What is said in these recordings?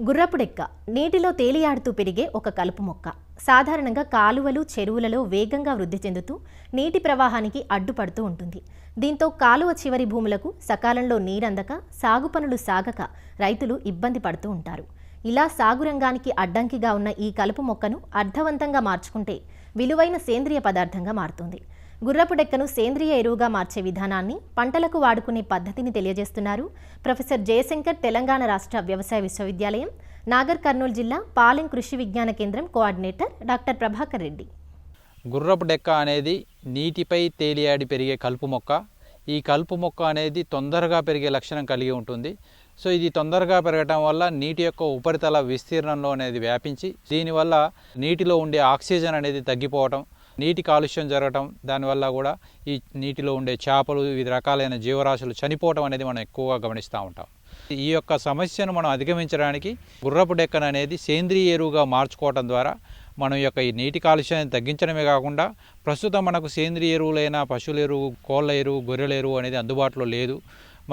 గుర్రపు డెక్క నీటిలో తేలియాడుతూ పెరిగే ఒక కలుపు మొక్క. సాధారణంగా కాలువలు, చెరువులలో వేగంగా వృద్ధి చెందుతూ నీటి ప్రవాహానికి అడ్డుపడుతూ ఉంటుంది. దీంతో కాలువ చివరి భూములకు సకాలంలో నీరందక సాగు పనులు సాగక రైతులు ఇబ్బంది పడుతూ ఉంటారు. ఇలా సాగు రంగానికి అడ్డంకిగా ఉన్న ఈ కలుపు మొక్కను అర్థవంతంగా మార్చుకుంటే విలువైన సేంద్రియ పదార్థంగా మారుతుంది. గుర్రపు డెక్కను సేంద్రియ ఎరువుగా మార్చే విధానాన్ని, పంటలకు వాడుకునే పద్ధతిని తెలియజేస్తున్నారు ప్రొఫెసర్ జయశంకర్, తెలంగాణ రాష్ట్ర వ్యవసాయ విశ్వవిద్యాలయం, నాగర్ కర్నూలు జిల్లా పాలెం కృషి విజ్ఞాన కేంద్రం కోఆర్డినేటర్ డాక్టర్ ప్రభాకర్ రెడ్డి. గుర్రపు డెక్క అనేది నీటిపై తేలియాడి పెరిగే కలుపు మొక్క. ఈ కలుపు మొక్క అనేది తొందరగా పెరిగే లక్షణం కలిగి ఉంటుంది. సో ఇది తొందరగా పెరగటం వల్ల నీటి యొక్క ఉపరితల విస్తీర్ణంలో అనేది వ్యాపించి దీనివల్ల నీటిలో ఉండే ఆక్సిజన్ అనేది తగ్గిపోవటం, నీటి కాలుష్యం జరగటం, దానివల్ల కూడా ఈ నీటిలో ఉండే చేపలు, వివిధ రకాలైన జీవరాశులు చనిపోవటం అనేది మనం ఎక్కువగా గమనిస్తూ ఉంటాం. ఈ యొక్క సమస్యను మనం అధిగమించడానికి గుర్రపు డెక్కను అనేది సేంద్రియ ఎరువుగా మార్చుకోవటం ద్వారా మనం యొక్క ఈ నీటి కాలుష్యాన్ని తగ్గించడమే కాకుండా ప్రస్తుతం మనకు సేంద్రియ ఎరువులైన పశువుల ఎరువు, కోళ్ళ ఎరువు, గొర్రెల ఎరువు అనేది అందుబాటులో లేదు.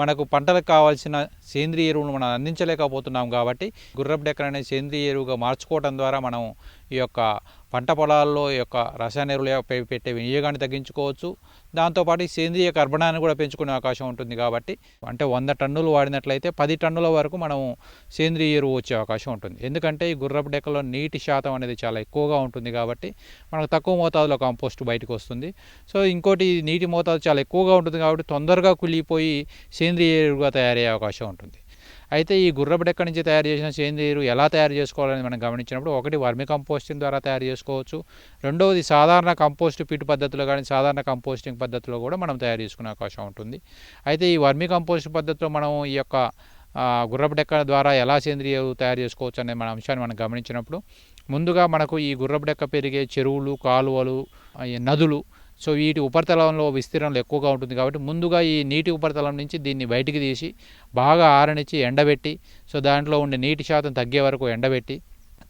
మనకు పంటలకు కావాల్సిన సేంద్రియ ఎరువును మనం అందించలేకపోతున్నాం. కాబట్టి గుర్రపు డెక్కను అనేది సేంద్రియ ఎరువుగా మార్చుకోవడం ద్వారా మనం ఈ యొక్క పంట పొలాల్లో యొక్క రసాయన ఎరువులపై పెట్టే వినియోగాన్ని తగ్గించుకోవచ్చు. దాంతోపాటు ఈ సేంద్రియ కర్బనాన్ని కూడా పెంచుకునే అవకాశం ఉంటుంది. కాబట్టి అంటే 100 టన్నులు వాడినట్లయితే 10 టన్నుల వరకు మనం సేంద్రియ ఎరువు వచ్చే అవకాశం ఉంటుంది. ఎందుకంటే ఈ గుర్రపు డెక్కలో నీటి శాతం అనేది చాలా ఎక్కువగా ఉంటుంది. కాబట్టి మనకు తక్కువ మోతాదులో కంపోస్ట్ బయటకు వస్తుంది. సో ఇంకోటి, నీటి మోతాదు చాలా ఎక్కువగా ఉంటుంది కాబట్టి తొందరగా కుళ్ళిపోయి సేంద్రియ ఎరువుగా తయారయ్యే అవకాశం ఉంటుంది. అయితే ఈ గుర్రపు డెక్క నుంచి తయారు చేసిన సేంద్రియ ఎరువు ఎలా తయారు చేసుకోవాలని మనం గమనించినప్పుడు, ఒకటి వర్మి కంపోస్టింగ్ ద్వారా తయారు చేసుకోవచ్చు. రెండవది సాధారణ కంపోస్ట్ పిట్ పద్ధతిలో కానీ సాధారణ కంపోస్టింగ్ పద్ధతిలో కూడా మనం తయారు చేసుకునే అవకాశం ఉంటుంది. అయితే ఈ వర్మి కంపోస్ట్ పద్ధతిలో మనం ఈ యొక్క గుర్రపు డెక్క ద్వారా ఎలా సేంద్రియ ఎరువు తయారు చేసుకోవచ్చు అనే మన అంశాన్ని మనం గమనించినప్పుడు, ముందుగా మనకు ఈ గుర్రపు డెక్క పెరిగే చెరువులు, కాలువలు, నదులు, సో వీటి ఉపరితలంలో విస్తీర్ణంలో ఎక్కువగా ఉంటుంది. కాబట్టి ముందుగా ఈ నీటి ఉపరితలం నుంచి దీన్ని బయటికి తీసి బాగా ఆరనిచ్చి ఎండబెట్టి, సో దాంట్లో ఉండే నీటి శాతం తగ్గే వరకు ఎండబెట్టి,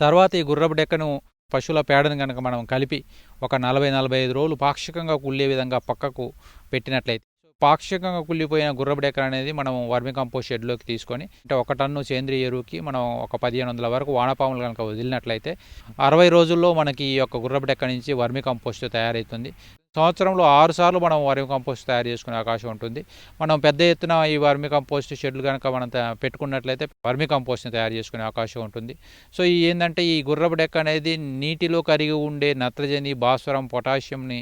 తర్వాత ఈ గుర్రపు డెక్కను పశువుల పేడను కనుక మనం కలిపి ఒక 40-45 రోజులు పాక్షికంగా కుళ్ళే విధంగా పక్కకు పెట్టినట్లయితే, పాక్షికంగా కుళ్ళిపోయిన గుర్రపు డెక్క అనేది మనం వర్మి కంపోస్ట్ షెడ్లోకి తీసుకొని, అంటే 1 టన్ను సేంద్రియ ఎరువుకి మనం ఒక 1500 వరకు వానపాములు కనుక వదిలినట్లయితే 60 రోజుల్లో మనకి ఈ యొక్క గుర్రపు డెక్క నుంచి వర్మి కంపోస్ట్ తయారవుతుంది. సంవత్సరంలో 6 సార్లు మనం వర్మి కంపోస్ట్ తయారు చేసుకునే అవకాశం ఉంటుంది. మనం పెద్ద ఎత్తున ఈ వర్మి కంపోస్ట్ షెడ్లు కనుక మనం పెట్టుకున్నట్లయితే వర్మి కంపోస్ట్ని తయారు చేసుకునే అవకాశం ఉంటుంది. సో ఈ ఏంటంటే ఈ గుర్రపు డెక్క అనేది నీటిలో కరిగి ఉండే నత్రజని, భాస్వరం, పొటాషియంని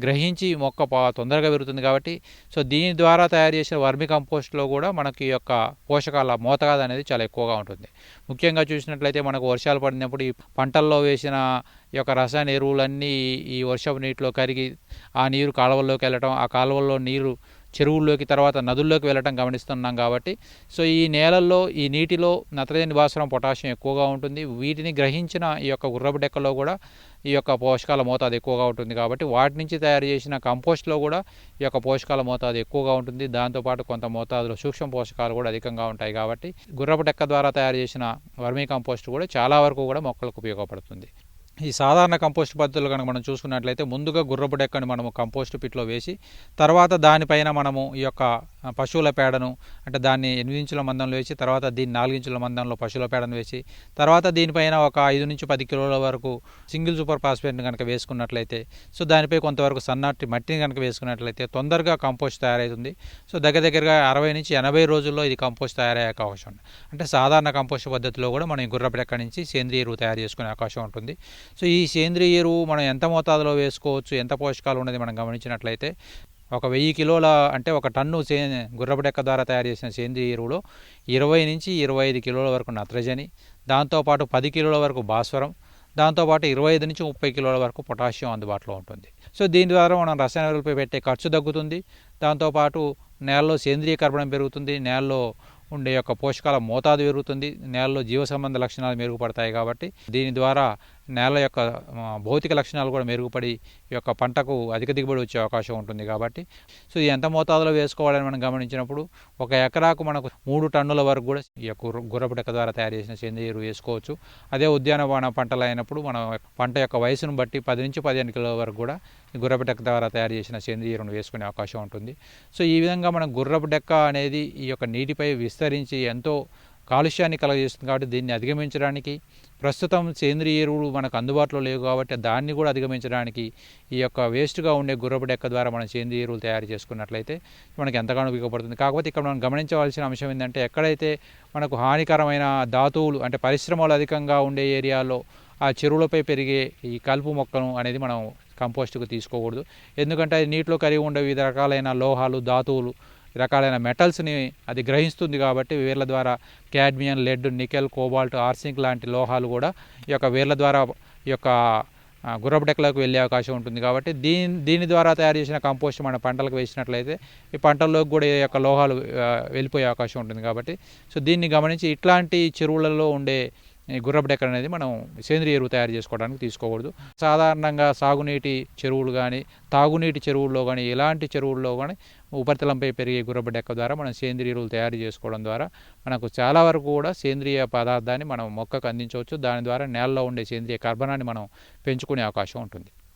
గ్రహించి మొక్క తొందరగా పెరుగుతుంది. కాబట్టి సో దీని ద్వారా తయారు చేసిన వర్మి కంపోస్ట్లో కూడా మనకి యొక్క పోషకాల మోతాదు అనేది చాలా ఎక్కువగా ఉంటుంది. ముఖ్యంగా చూసినట్లయితే మనకు వర్షాలు పడినప్పుడు ఈ పంటల్లో వేసిన ఈ యొక్క రసాయన ఎరువులన్నీ ఈ వర్షపు నీటిలో కరిగి ఆ నీరు కాలువల్లోకి వెళ్ళటం, ఆ కాలువల్లో నీరు చెరువుల్లోకి, తర్వాత నదుల్లోకి వెళ్ళటం గమనిస్తున్నాం. కాబట్టి సో ఈ నేలల్లో, ఈ నీటిలో నత్రజని, భాస్వరం, పొటాషియం ఎక్కువగా ఉంటుంది. వీటిని గ్రహించిన ఈ యొక్క గుర్రపు డెక్కలో కూడా ఈ యొక్క పోషకాల మోతాదు ఎక్కువగా ఉంటుంది. కాబట్టి వాటి నుంచి తయారు చేసిన కంపోస్ట్లో కూడా ఈ యొక్క పోషకాల మోతాదు ఎక్కువగా ఉంటుంది. దాంతోపాటు కొంత మోతాదులో సూక్ష్మ పోషకాలు కూడా అధికంగా ఉంటాయి. కాబట్టి గుర్రపు డెక్క ద్వారా తయారు చేసిన వర్మీ కంపోస్ట్ కూడా చాలా వరకు కూడా మొక్కలకు ఉపయోగపడుతుంది. ఈ సాధారణ కంపోస్ట్ పద్ధతులు కనుక మనం చూసుకున్నట్లయితే, ముందుగా గుర్రపు డెక్కని మనము కంపోస్ట్ పిట్లో వేసి, తర్వాత దానిపైన మనము ఈ యొక్క పశువుల పేడను, అంటే దాన్ని 8 ఇంచుల మందంలో వేసి, తర్వాత దీన్ని 4 ఇంచుల మందంలో పశువుల పేడను వేసి, తర్వాత దీనిపైన ఒక 5 నుంచి 10 కిలోల వరకు సింగిల్ సూపర్ ఫాస్ఫేట్ని కనుక వేసుకున్నట్లయితే, సో దానిపై కొంతవరకు సన్నటి మట్టిని కనుక వేసుకున్నట్లయితే తొందరగా కంపోస్ట్ తయారవుతుంది. సో దగ్గరగా 60 నుంచి 80 రోజుల్లో ఇది కంపోస్ట్ తయారయ్యే అవకాశం ఉంది. అంటే సాధారణ కంపోస్ట్ పద్ధతిలో కూడా మనం ఈ గుర్రపు డెక్క నుంచి సేంద్రియ ఎరువు తయారు చేసుకునే అవకాశం ఉంటుంది. సో ఈ సేంద్రియ ఎరువు మనం ఎంత మోతాదులో వేసుకోవచ్చు, ఎంత పోషకాలు ఉన్నది మనం గమనించినట్లయితే, ఒక 1000 కిలోల, అంటే 1 టన్ను గుర్రపు డెక్క ద్వారా తయారు చేసిన సేంద్రియ ఎరువులో 20 నుంచి 25 కిలోల వరకు నత్రజని, దాంతోపాటు 10 కిలోల వరకు భాస్వరం, దాంతోపాటు 25 నుంచి 30 కిలోల వరకు పొటాషియం అందుబాటులో ఉంటుంది. సో దీని ద్వారా మనం రసాయన ఎరువులపై పెట్టే ఖర్చు తగ్గుతుంది. దాంతోపాటు నేలలో సేంద్రియ కర్బనం పెరుగుతుంది, నేలలో ఉండే యొక్క పోషకాల మోతాదు పెరుగుతుంది, నేలలో జీవ సంబంధ లక్షణాలు మెరుగుపడతాయి. కాబట్టి దీని ద్వారా నేల యొక్క భౌతిక లక్షణాలు కూడా మెరుగుపడి ఈ యొక్క పంటకు అధిక దిగుబడి వచ్చే అవకాశం ఉంటుంది. కాబట్టి సో ఎంత మోతాదులో వేసుకోవాలని మనం గమనించినప్పుడు, 1 ఎకరాకు మనకు 3 టన్నుల వరకు కూడా ఈ యొక్క గుర్రపు డెక్క ద్వారా తయారు చేసిన సేంద్రియ ఎరువు వేసుకోవచ్చు. అదే ఉద్యానవన పంటలు అయినప్పుడు మనం పంట యొక్క వయసును బట్టి 10 నుంచి 15 కిలోల వరకు కూడా ఈ గుర్రపు డెక్క ద్వారా తయారు చేసిన సేంద్రియ ఎరువును వేసుకునే అవకాశం ఉంటుంది. సో ఈ విధంగా మనం గుర్రపు డెక్క అనేది ఈ యొక్క నీటిపై విస్తరించి ఎంతో కాలుష్యాన్ని కలుగజేస్తుంది. కాబట్టి దీన్ని అధిగమించడానికి ప్రస్తుతం సేంద్రియ ఎరువులు మనకు అందుబాటులో లేవు కాబట్టి దాన్ని కూడా అధిగమించడానికి ఈ యొక్క వేస్ట్గా ఉండే గుర్రపు డెక్క ద్వారా మనం సేంద్రియ ఎరువులు తయారు చేసుకున్నట్లయితే మనకి ఎంతగానో ఉపయోగపడుతుంది. కాకపోతే ఇక్కడ మనం గమనించవలసిన అంశం ఏంటంటే ఎక్కడైతే మనకు హానికరమైన ధాతువులు అంటే పరిశ్రమలు అధికంగా ఉండే ఏరియాలో ఆ చెరువులపై పెరిగే ఈ కలుపు మొక్కను అనేది మనం కంపోస్ట్కు తీసుకోకూడదు. ఎందుకంటే అది నీటిలో కరిగి ఉండే వివిధ రకాలైన లోహాలు, ధాతువులు, రకాలైన మెటల్స్ని అది గ్రహిస్తుంది. కాబట్టి వేర్ల ద్వారా క్యాడ్మియం, లెడ్, నికెల్, కోబాల్ట్, ఆర్సింక్ లాంటి లోహాలు కూడా ఈ యొక్క వేర్ల ద్వారా ఈ యొక్క గుర్రపు డెక్కలకు వెళ్ళే అవకాశం ఉంటుంది. కాబట్టి దీని ద్వారా తయారు చేసిన కంపోస్ట్ మన పంటలకు వేసినట్లయితే ఈ పంటల్లోకి కూడా ఈ యొక్క లోహాలు వెళ్ళిపోయే అవకాశం ఉంటుంది. కాబట్టి దీన్ని గమనించి ఇట్లాంటి చెరువులలో ఉండే ఈ గుర్రపు డెక్క అనేది మనం సేంద్రియ ఎరువు తయారు చేసుకోవడానికి తీసుకోకూడదు. సాధారణంగా సాగునీటి చెరువులు కానీ, తాగునీటి చెరువుల్లో కానీ, ఎలాంటి చెరువుల్లో కానీ ఉపరితలంపై పెరిగే గుర్రపు డెక్క ద్వారా మనం సేంద్రియ ఎరువులు తయారు చేసుకోవడం ద్వారా మనకు చాలా వరకు కూడా సేంద్రియ పదార్థాన్ని మనం మొక్కకు అందించవచ్చు. దాని ద్వారా నేలలో ఉండే సేంద్రియ కర్బనాన్ని మనం పెంచుకునే అవకాశం ఉంటుంది.